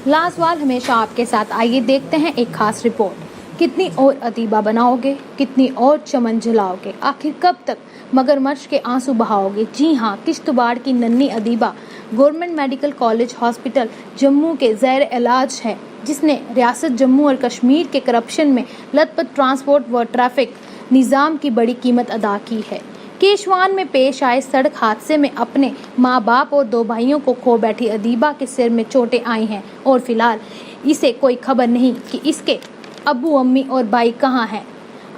लाजवाल हमेशा आपके साथ। आइए देखते हैं एक खास रिपोर्ट। कितनी और अदीबा बनाओगे, कितनी और चमन जलाओगे, आखिर कब तक मगरमच्छ के आंसू बहाओगे। जी हाँ, किश्तवाड़ की नन्ही Adiba government medical college hospital Jammu के ज़ैर इलाज है, जिसने रियासत जम्मू और कश्मीर के करप्शन में लथपथ ट्रांसपोर्ट व ट्रैफिक निज़ाम की बड़ी कीमत अदा की है। केशवान में पेश आए सड़क हादसे में अपने माँ बाप और 2 भाइयों को खो बैठी अदीबा के सिर में चोटें आई हैं और फिलहाल इसे कोई खबर नहीं कि इसके अब्बू, अम्मी और भाई कहाँ हैं।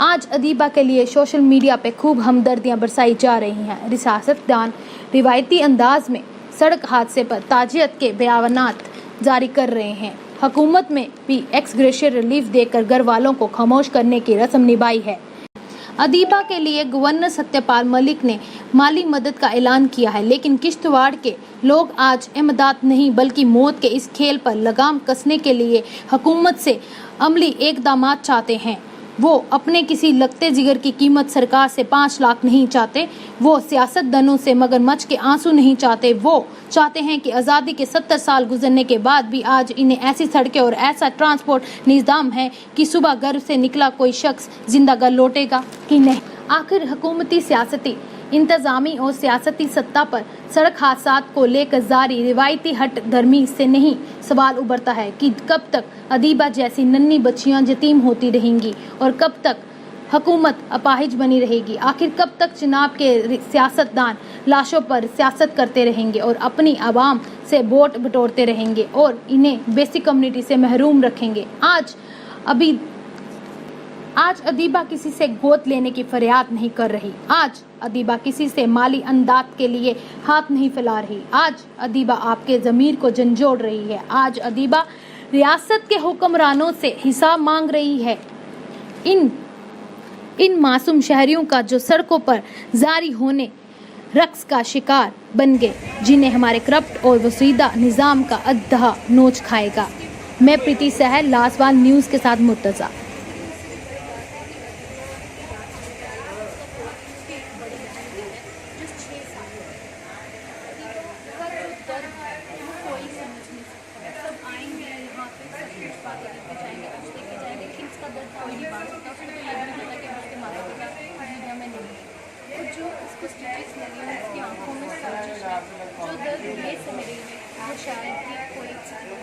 आज अदीबा के लिए सोशल मीडिया पे खूब हमदर्दियां बरसाई जा रही हैं। सियासतदान रिवायती अंदाज में सड़क हादसे पर ताजियत के बयानात जारी कर रहे हैं। हुकूमत में भी एक्स ग्रेशियर रिलीफ देकर घर वालों को खामोश करने की रस्म निभाई है। अदीबा के लिए गवर्नर सत्यपाल मलिक ने माली मदद का ऐलान किया है, लेकिन किश्तवाड़ के लोग आज इमदाद नहीं बल्कि मौत के इस खेल पर लगाम कसने के लिए हुकूमत से अमली इक़दामात चाहते हैं। वो अपने किसी लगते जिगर की कीमत सरकार से 5 लाख नहीं चाहते। वो सियासतदानों से मगरमच्छ के आंसू नहीं चाहते। वो चाहते हैं कि आज़ादी के 70 साल गुजरने के बाद भी आज इन्हें ऐसी सड़कें और ऐसा ट्रांसपोर्ट निज़ाम है कि सुबह घर से निकला कोई शख्स जिंदा घर लौटेगा कि नहीं। आखिर हुकूमती, सियासती, इंतजामी और सियासती सत्ता पर सड़क हादसात को लेकर जारी रिवायती हट धर्मी से नहीं सवाल उभरता है कि कब तक अदीबा जैसी नन्ही बच्चियां यतीम होती रहेंगी और कब तक हुकूमत अपाहिज बनी रहेगी। आखिर कब तक जनाब के सियासतदान लाशों पर सियासत करते रहेंगे और अपनी आवाम से वोट बटोरते रहेंगे और इन्हें बेसिक कम्युनिटी से महरूम रखेंगे। आज अदीबा किसी से गोद लेने की फरियाद नहीं कर रही। आज अदीबा किसी से माली अमदाद के लिए हाथ नहीं फैला रही। आज अदीबा आपके ज़मीर को झंझोड़ रही है। आज अदीबा रियासत के हुक्मरानों से हिसाब मांग रही है। इन मासूम शहरियों का जो सड़कों पर जारी होने रक्स का शिकार बन गए, जिन्हें हमारे करप्ट और वसीदा निज़ाम का अद्धा नोच खाएगा। मैं प्रीति सहल, लाजवाल न्यूज़ के साथ मुर्तज़ा। जो इसको स्टिचेस लगे हैं, उसकी आंखों में साजिश है, जो दर्द ये सह रही है, वो शायद ही कोई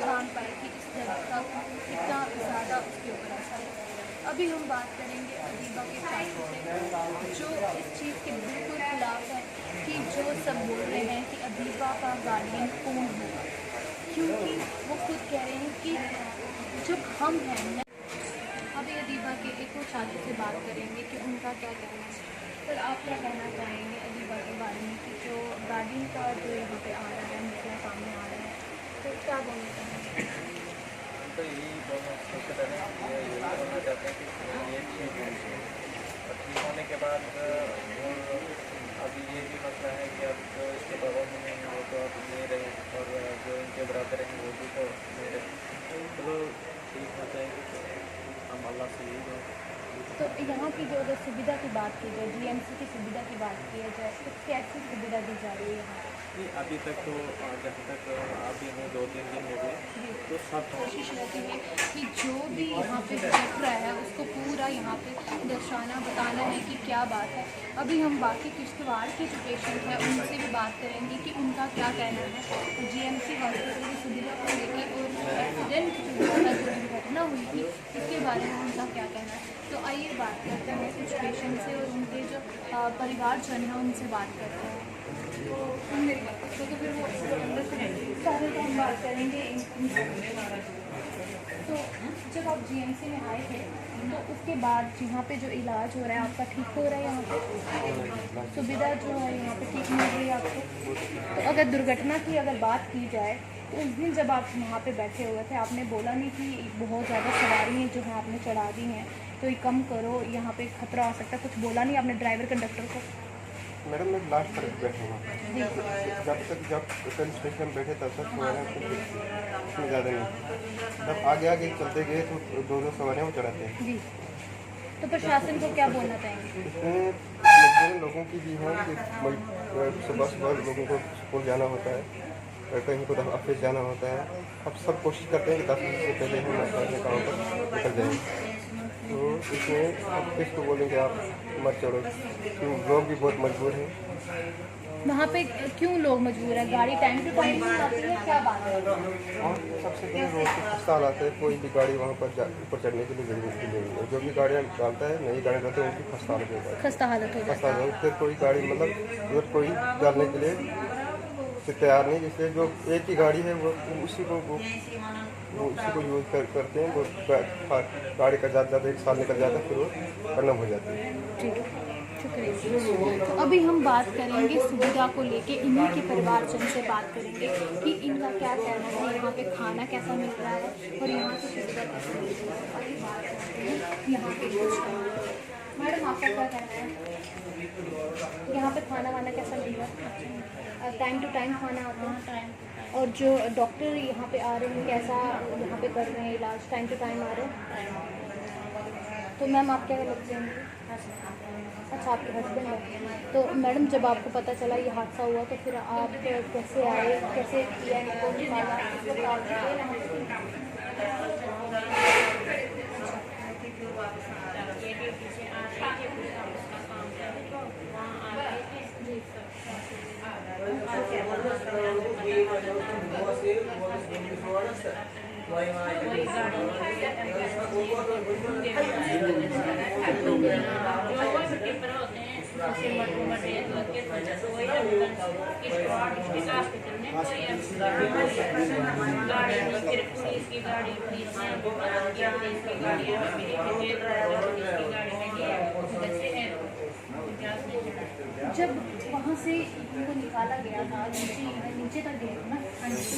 जान पाए कि इस दर्द का कितना ज़्यादा उसके ऊपर असर है। अभी हम बात करेंगे अदीबा के चाचू से, जो इस चीज़ के बिल्कुल खिलाफ है कि जो सब बोल रहे हैं कि अदीबा का गार्डियन कौन होगा, क्योंकि वो खुद कह रहे हैं कि जब हम हैं। अभी अदीबा के एक और चाचू से बात करेंगे कि उनका क्या कहना है। पर आप क्या कहना चाहेंगे अदीबा के बारे में कि जो गार्डियन का जो यहाँ पे आ रहा है, मसला सामने आ रहा है, तो क्या बोलना चाहेंगे? तो यही सबसे पहले ये बोलना चाहते हैं कि ये ठीक होनी चाहिए और ठीक होने के बाद अभी ये भी मसला है कि अब जो इसके बगल में नहीं वो तो अब नहीं रहे और जो इनके बराबर हैं वो भी तो नहीं रहे। चलो ठीक हो जाएगी, तो हम अल्लाह से यही तो यहाँ की जो अगर सुविधा की बात की जाए, जीएमसी की सुविधा की बात की जाए, तो कैसी सुविधा दी जा रही है यहाँ पर? अभी तक तो जहाँ तक अभी हमें 2-3 दिन हो गए तो सब कोशिश रहती है कि जो भी यहाँ पे घट रहा है उसको पूरा यहाँ पे दर्शाना, बताना है कि क्या बात है। अभी हम बाकी किश्तवाड़ के जो पेशेंट हैं उनसे भी बात करेंगे कि उनका क्या कहना है जीएमसी हॉस्पिटल की सुविधा को लेकर और एक्सीडेंट की सुविधा जो दुर्घटना हुई थी उसके बारे में उनका क्या कहना है। तो आइए बात करते हैं कुछ पेशेंट से और उनके जो परिवारजन हैं उनसे बात करते हैं। तो फिर वो सारे तो हम बात करेंगे। तो जब आप जीएमसी में आए थे तो उसके बाद यहाँ पे जो इलाज हो रहा है आपका ठीक हो रहा है, यहाँ पे सुविधा जो है यहाँ पे ठीक मिल रही है आपको। तो अगर दुर्घटना की अगर बात की जाए तो उस दिन जब आप वहाँ पे बैठे हुए थे आपने बोला नहीं कि बहुत ज़्यादा सवारी हैं जो हैं आपने चढ़ा दी हैं, तो ये कम करो, यहाँ पे खतरा आ सकता है, कुछ बोला नहीं आपने ड्राइवर कंडक्टर को? मैडम मैं लास्ट पर बैठा हूँ, जब कल स्टेशन बैठे तब तक सवारियाँ कुछ ज़्यादा नहीं, जब आगे आगे चलते गए तो 2-2 सवारियाँ वो चढ़ाते हैं जी। तो प्रशासन को क्या बोलना चाहेंगे? इसमें लोगों की भी है कि सुबह सुबह लोगों को स्कूल जाना होता है कहीं को ऑफिस जाना होता है। अब सब कोशिश करते हैं कि 10 बजे से पहले हम अपने काम पर निकल जाएँ। तो इसमें अब किसको बोलेंगे आप मत चढ़ो, लोग भी बहुत मजबूर हैं। वहाँ पे क्यों लोग मजबूर हैं? गाड़ी टाइम टू टाइम नहीं आती है, क्या बात है? और सबसे पहले रोड के खस्ता हालात है, कोई भी गाड़ी वहाँ पर ऊपर चढ़ने के लिए जल्दी नहीं है। जो भी गाड़ियाँ डालता है, नई गाड़ी डालते हैं, उनकी खस्ता हालत होता है। खस्ता हालत हो खस्ता जाती हालत, फिर कोई गाड़ी मतलब अगर कोई डालने के लिए तैयार नहीं, जिससे जो एक ही गाड़ी है वो उसी को यूज़ करते हैं। वो गाड़ी का ज़्यादा 1 साल निकल जाता है, फिर वो खत्म हो जाती है। ठीक है, शुक्रिया। तो अभी हम बात करेंगे सुविधा को लेके, इन्हीं के परिवारजन से बात करेंगे कि इनका क्या कहना है, यहाँ पे खाना कैसा मिल रहा है और यहाँ की सुविधा कैसे मिल रही है। अभी बात करते हैं यहाँ पे कुछ। मैडम आपका क्या कहना है? यहाँ पे खाना वाना कैसा मिल रहा है? टाइम टू टाइम खाना आता है? और जो डॉक्टर यहाँ पे आ रहे हैं कैसा यहाँ पे कर रहे हैं इलाज? टाइम टू टाइम आ रहे हैं? तो मैम आप क्या लगते हैं? अच्छा, आपके हस्बैंड है। तो मैडम जब आपको पता चला ये हादसा हुआ तो फिर आप कैसे आए, कैसे किया इनको निकाला? जब वहाँ से इनको निकाला गया था, नीचे तक गए थे ना,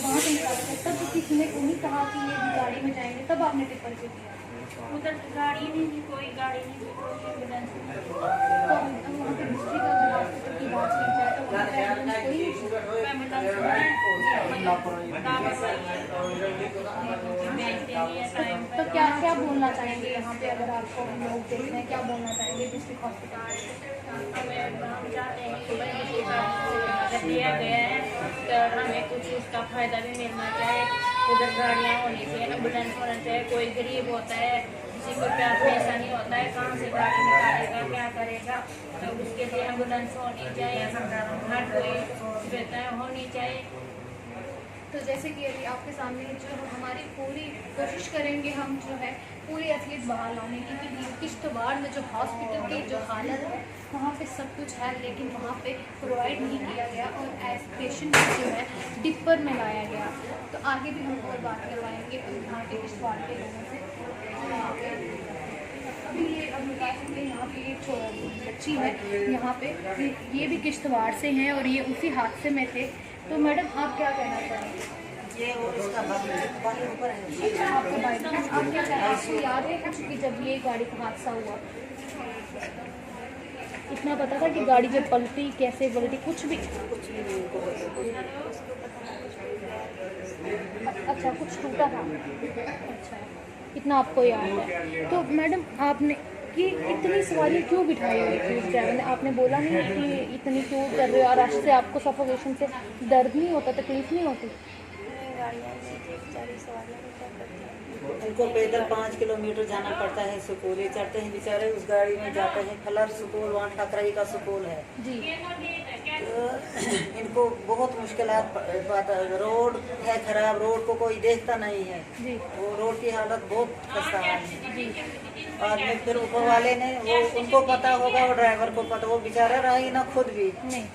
वहाँ से निकाला गया तब किसी ने नहीं कहा कि ये गाड़ी में जाएंगे, तब आपने टिप्पर से किया? उधर गाड़ी नहीं थी, कोई गाड़ी नहीं थी, कोई एम्बुलेंस नहीं थी। तो वहाँ पे डिस्ट्रिक्ट अगर हॉस्पिटल की बात की जाए तो वहाँ पे एम्बुलेंस कोई एम्बुलेंस तो क्या क्या बोलना चाहेंगे यहाँ पे, अगर आपको लोग देख रहे हैं, क्या बोलना चाहेंगे डिस्ट्रिक्ट हॉस्पिटल? हम चाहते हैं कि भाई दिया गया है तो हमें कुछ उसका फ़ायदा भी मिलना चाहिए। उधर गाड़ियाँ होनी चाहिए, एम्बुलेंस होना चाहिए। कोई गरीब होता है, किसी को प्यार पैसा नहीं होता है, कहाँ से गाड़ी निकालेगा, क्या करेगा? तो उसके लिए एम्बुलेंस होनी चाहिए, हर कोई सुविधा होनी चाहिए। तो जैसे कि अभी आपके सामने जो हमारी पूरी कोशिश करेंगे हम जो है पूरी असलियत बहाल लाने की, कि किश्तवाड़ में जो हॉस्पिटल की जो हालत है वहाँ पे सब कुछ है लेकिन वहाँ पे प्रोवाइड नहीं किया गया और एज पेशेंट जो है डिपर में लाया गया। तो आगे भी हम और बात करवाएंगे यहाँ के किश्तवाड़ के लोगों से। अभी ये अब बता सकते यहाँ पे एक बच्ची है, यहाँ पे ये भी किश्तवाड़ से हैं और ये उसी हादसे में थे। तो मैडम आप क्या कहना चाहेंगे? ये और इसका बाकी ऊपर है। आपका भाई, आप क्या चाहें? आपको याद है कुछ कि जब ये गाड़ी का हादसा हुआ इतना पता था कि गाड़ी जब पलटी, कैसे पलटी, कुछ भी? अच्छा, कुछ टूटा था। अच्छा, इतना आपको याद है। तो मैडम आपने कि इतनी सवारी क्यों बिठाई हुई थी उस ड्राइवर ने? आपने बोला नहीं कि इतनी क्यों कर रहे हो, और आज से आपको सफोकेशन से दर्द नहीं होता, तकलीफ नहीं होती? उनको पैदल 5 किलोमीटर जाना पड़ता है सुकूल, ये चढ़ते हैं बेचारे, उस गाड़ी में जाते हैं खलर सुकूल, वहाँ ठकराई का सुकूल है जी। तो इनको बहुत मुश्किलात रोड है खराब, रोड को कोई देखता नहीं है जी। वो रोड की हालत बहुत खस्ता है। बाद में फिर ऊपर वाले ने वो उनको पता होगा, वो ड्राइवर को पता, वो बेचारा रहा ही ना खुद भी नहीं।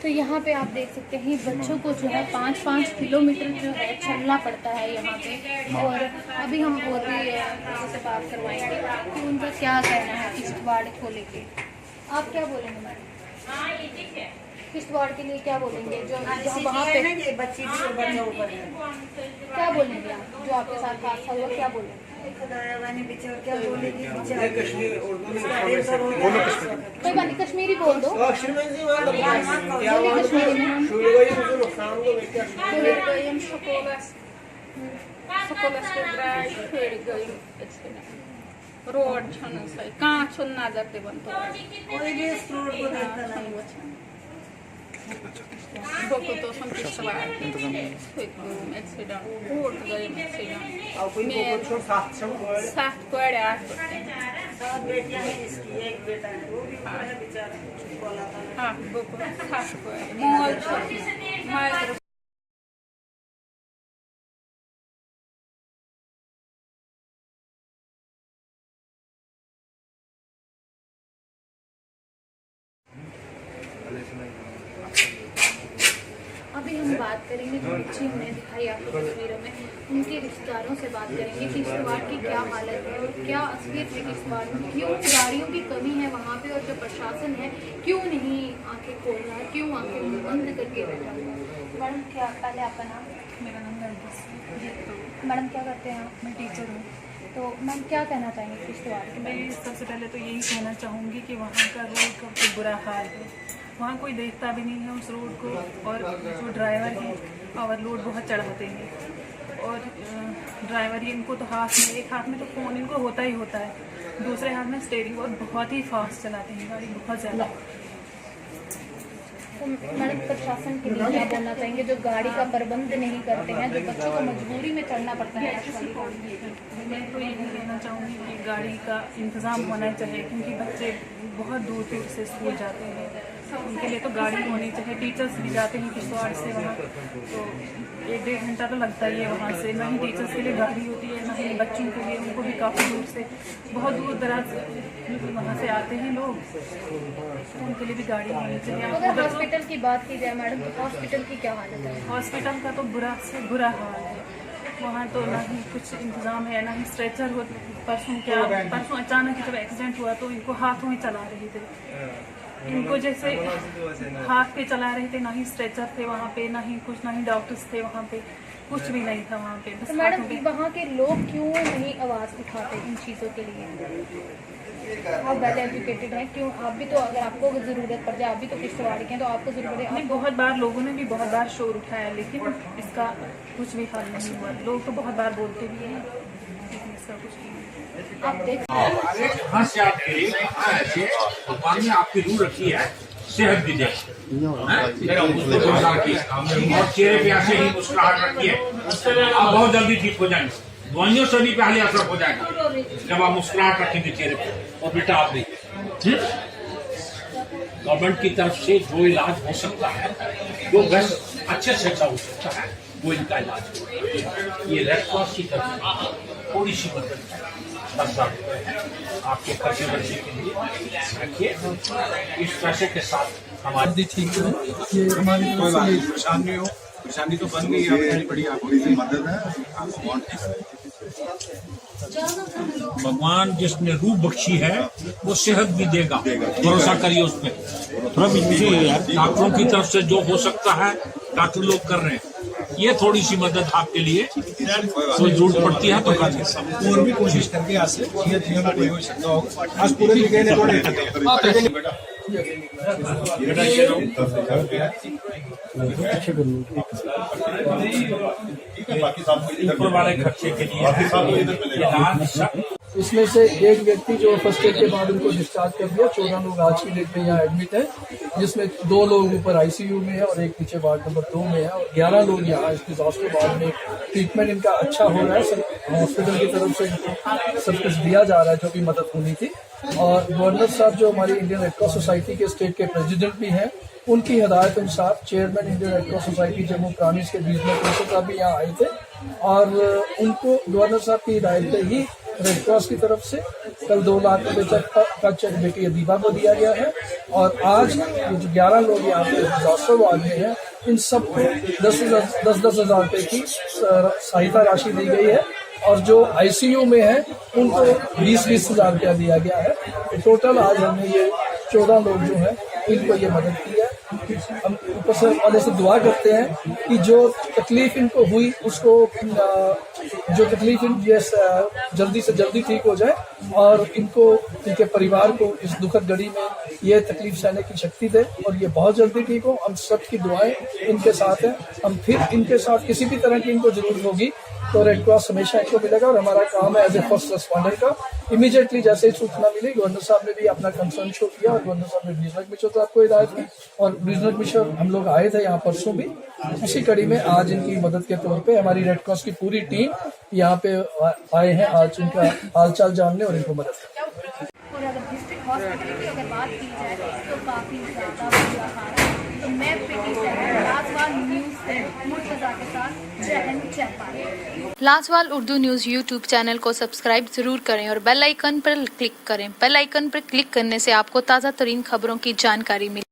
तो यहाँ पे आप देख सकते हैं बच्चों को जो है 5-5 किलोमीटर जो है चलना पड़ता है यहाँ पे। और अभी हम और भी किसी से बात करवाएंगे कि उनका क्या कहना है किश्तवाड़ को लेके। आप क्या बोलेंगे मैडम? किश्तवाड़ के लिए क्या बोलेंगे जो वहाँ पे बच्ची बच्चा ऊपर है, क्या बोलेंगे आप जो आपके साथ हादसा हुआ, क्या बोलेंगे? क्या बोलेगी कोई बात नहीं, कश्मीरी बोल दो। बोलिए कश्मीरी में। रोड छन कहाँ छुन नजर ते बनतो कोई भी इस रोड को देखता नहीं। Bokuto som kiształar. Accident. Hårt गए accident. मैं 7 पड़े 8 बेटियां हैं इसकी, एक बेटा है, वो भी बड़ा बेचारा बोला था। हाँ बोको 7 पड़े मॉल अभी हम बात करेंगे जो बच्ची हमने दिखाई आपको तस्वीरों में, उनके रिश्तेदारों से बात करेंगे कि किश्तवाड़ की क्या हालत है और क्या असलियत है किश्तवाड़ में, क्यों गाड़ियों की कमी है वहाँ पे और जो प्रशासन है क्यों नहीं आंखें खोल रहा है, क्यों आंखें बंद करके बैठा हुआ है। मैडम क्या पहले आपका नाम? मेरा नाम नरगिस है। मैडम क्या करते हैं आप? मैं टीचर हूँ। तो मैम क्या कहना चाहेंगे किश्तवाड़ के मैं बारे में? सबसे पहले तो यही कहना चाहूँगी कि वहाँ का रोड का बहुत बुरा हाल है। वहाँ कोई देखता भी नहीं है उस रोड को, और जो ड्राइवर है ओवरलोड बहुत चढ़ाते हैं, और ड्राइवर ही इनको तो हाथ में, एक हाथ में तो फ़ोन इनको होता ही होता है, दूसरे हाथ में स्टीयरिंग, और बहुत ही फास्ट चलाते हैं गाड़ी, बहुत ज़्यादा। तो मैडम प्रशासन के लिए क्या बोलना चाहेंगे जो गाड़ी का प्रबंध नहीं करते हैं, जो बच्चों को मजबूरी में चढ़ना पड़ता है रश वाली गाड़ी? मैं तो यही कहना चाहूँगी कि गाड़ी का इंतज़ाम होना चाहिए, क्योंकि बच्चे बहुत दूर दूर से स्कूल जाते हैं, उनके लिए तो गाड़ी होनी चाहिए। टीचर्स भी जाते हैं किश्तवाड़ से वहाँ, तो 1-1.5 घंटा तो लगता ही है वहाँ से, ना ही टीचर्स के लिए गाड़ी होती है, ना ही बच्चों के लिए, उनको भी काफ़ी दूर से, बहुत दूर दराज वहाँ से आते हैं लोग, तो उनके लिए भी गाड़ी होनी चाहिए। अगर हॉस्पिटल की बात की जाए मैडम, तो हॉस्पिटल की क्या हालत है? हॉस्पिटल का तो बुरा से बुरा हाल है, वहाँ तो ना ही कुछ इंतज़ाम है, ना ही स्ट्रेचर हो। परसों अचानक जब एक्सीडेंट हुआ तो इनको हाथों में चला रहे थे, इनको जैसे हाथ पे चला रहे थे, ना ही स्ट्रेचर थे वहाँ पे, ना ही कुछ, ना ही डॉक्टर्स थे वहाँ पे, कुछ भी नहीं था वहाँ पे। तो मैडम वहाँ के लोग क्यों नहीं आवाज़ उठाते इन चीज़ों के लिए? आप वेल एजुकेटेड हैं, क्यों आप भी, तो अगर आपको ज़रूरत पड़ जाए, आप भी तो किश्तवाड़ के हैं, तो आपको ज़रूरत है। नहीं, बहुत बार लोगों ने भी बहुत बार शोर उठाया, लेकिन इसका कुछ भी हल नहीं हुआ। लोग तो बहुत बार बोलते भी हैं, लेकिन इसका कुछ नहीं। आप देख कहाँ से आपके ऐसे भगवान ने आपकी रूह रखी है, सेहत भी दे, और चेहरे पे ऐसे ही मुस्कुराहट रखी है, आप बहुत जल्दी ठीक हो जाएंगे। दवाइयों से भी पहले असर हो जाएगा जब आप मुस्कुराहट रखेंगे चेहरे पे। और बेटा आप देखिए, गवर्नमेंट की तरफ से जो इलाज हो सकता है, जो बेस्ट अच्छे से अच्छा हो सकता है, वो इनका इलाज हो। ये रेड क्रॉस की तरफ से थोड़ी सी मदद है, 10,000 रुपये है आपके खर्चे बच्चे के लिए रखिए। इस पैसे के साथ हमारी ठीक है, ये हमारी परेशानी तो बन गई है, बड़ी आपकी मदद है, आपको भगवान जिसने रूह बख्शी है वो सेहत भी देगा, भरोसा करिए उस पर। थोड़ा डॉक्टरों की तरफ से जो हो सकता है डॉक्टर लोग कर रहे हैं, ये थोड़ी सी मदद आपके लिए कोई जरूरत पड़ती है तो कर दें। और भी कोशिश करके आज से कोई हो सकता होगा। आज पूरे ऊपर वाले खर्चे के लिए इसमें से एक व्यक्ति जो फर्स्ट एड के बाद उनको डिस्चार्ज कर दिया। 14 लोग आज की डेट में यहाँ एडमिट है, जिसमें 2 लोग ऊपर आईसीयू में है और एक नीचे वार्ड नंबर 2 में है, और 11 लोग यहाँ इस डिजास्टर वार्ड में ट्रीटमेंट इनका अच्छा हो रहा है। हॉस्पिटल की तरफ से इनको सब कुछ दिया जा रहा है जो भी मदद होनी थी। और गवर्नर साहब जो हमारी इंडियन रेड क्रॉस सोसाइटी के स्टेट के प्रेसिडेंट भी हैं, उनकी हिदायत अनुसार chairman Indian red cross society Jammu प्रांत के रीजनल प्रिंसिपल साहब भी यहाँ आए थे, और उनको गवर्नर साहब की हिदायत पे ही रेड क्रॉस की तरफ से कल 2 लाख रुपए का चेक बेटी अदीबा को दिया गया है। और आज ये जो 11 लोग यहाँ पे डिजास्टर वार्ड में हैं, इन सबको 10-10 हज़ार रुपए की सहायता राशि दी गई है, और जो आईसीयू में है उनको 20-20 हज़ार रुपया दिया गया है। टोटल आज हमने ये 14 लोग जो हैं इनको ये मदद की है। हम ऊपर से वाले से दुआ करते हैं कि जो तकलीफ इनको हुई उसको, जो तकलीफ ये जल्दी से जल्दी ठीक हो जाए, और इनको, इनके परिवार को इस दुखद घड़ी में ये तकलीफ सहने की शक्ति दे, और ये बहुत जल्दी ठीक हो। हम सबकी दुआएं इनके साथ हैं। हम फिर इनके साथ किसी भी तरह की इनको जरूरत होगी तो रेड क्रॉस हमेशा इनको मिलेगा। और हमारा काम है एज ए फर्स्ट रिस्पॉन्डर का, इमीडिएटली जैसे ही सूचना मिली गवर्नर साहब ने भी अपना कंसर्न शो किया और गवर्नर साहब ने डिविजनल कमिश्नर साहब को हिदायत की और डिविजनल कमिश्नर हम लोग आए थे यहाँ परसों भी। उसी कड़ी में आज इनकी मदद के तौर पे हमारी रेड क्रॉस की पूरी टीम यहाँ पे आए हैं आज इनका हालचाल जानने और इनको मदद करने। और अगर डिस्ट्रिक्ट हॉस्पिटल की अगर बात की जाए तो काफ़ी ज़्यादा बुरा हाल है। तो मैं प्रीति सैनी लाजवाल न्यूज़ से मुर्तज़ा के साथ जय हिंद जय Bharat. Lajawal Urdu news YouTube channel को सब्सक्राइब जरूर करें और बेल आइकन पर क्लिक करें। बेल आइकन पर क्लिक करने से आपको ताज़ा तरीन खबरों की जानकारी मिले।